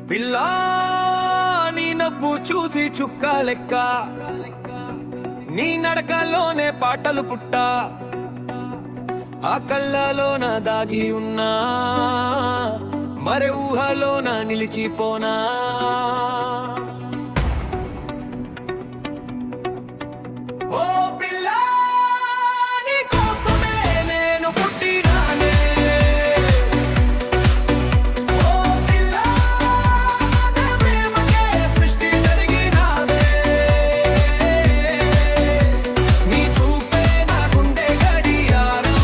పిల్లా నీ నవ్వు చూసి చుక్క లెక్క, నీ నడకలోనే పాటలు పుట్టా, ఆ కళ్ళలోన దాగి ఉన్నా, మరే ఊహలోన నిలిచిపోనా. ఓ పిల్లా నీ కోసమే నేను పుట్టినానే. ఓ పిల్లా నా ప్రేమకే సృష్టి జరిగినాదే. నీ చూపే నా గుండె గడియారం,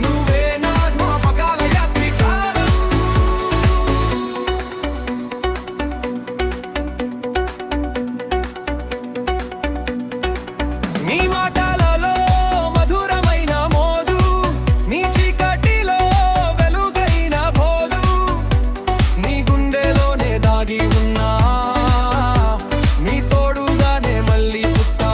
నువ్వే నా జ్ఞాపకాల యాత్రికారం. నీ మాటలలో మధురమైన మోజు, నీ చీకటిలో వెలుగైన భోజు, నీ గుండెలోనే దాగి ఉన్నా, నీ తోడుగానే మళ్ళీ పుట్టా.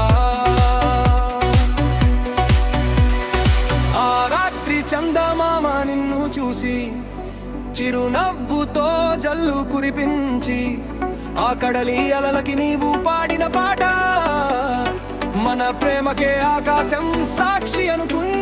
ఆ రాత్రి చందమామ నిన్ను చూసి చిరునవ్వుతో జల్లు కురిపించి, ఆ కడలి అలలకి నీవు పాడిన పాట, మన ప్రేమకే ఆకాశం సాక్షి అనుకున్నా.